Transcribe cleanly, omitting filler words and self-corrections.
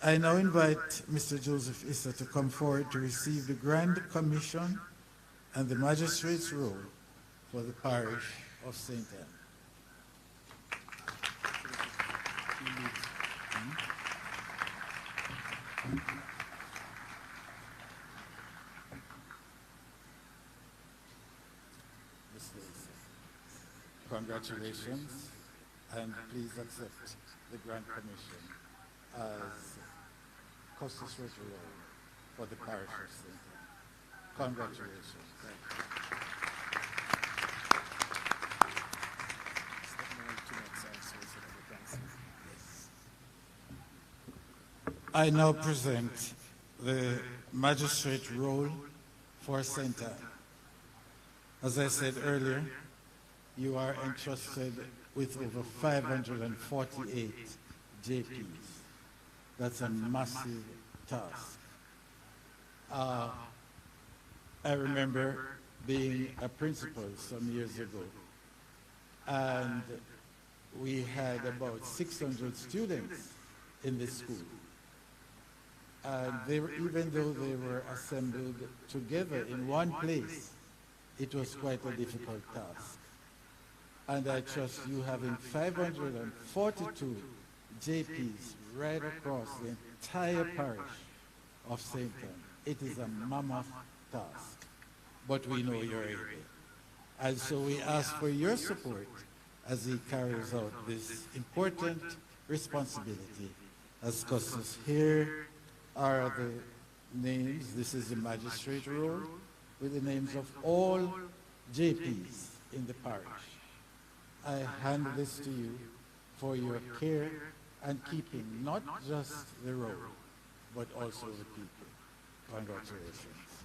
I now invite Mr. Joseph Issa to come forward to receive the Grand Commission and the Magistrate's Roll for the parish of St. Anne. Mr. Issa, congratulations, and please accept the Grand Commission as Costus Rotulorium for the parish of St. Anne. Congratulations. I now present the magistrate roll for St. Anne. As I said earlier, you are entrusted with over 548 JPs. That's a massive task. I remember being a principal some years ago, and we had about 600 students in the school. And even though they were assembled together in one place, it was quite a difficult task. And I trust you having 542 JPs right across the entire parish of St. Anne. It is a mammoth task, but we know you're able. And so we ask for your support as he carries out this important responsibility as Custos. Here are the names. This is the magistrate roll with the names of all JPs in the parish. I hand this to you for your care and keeping not just the roll, but also the people. Congratulations.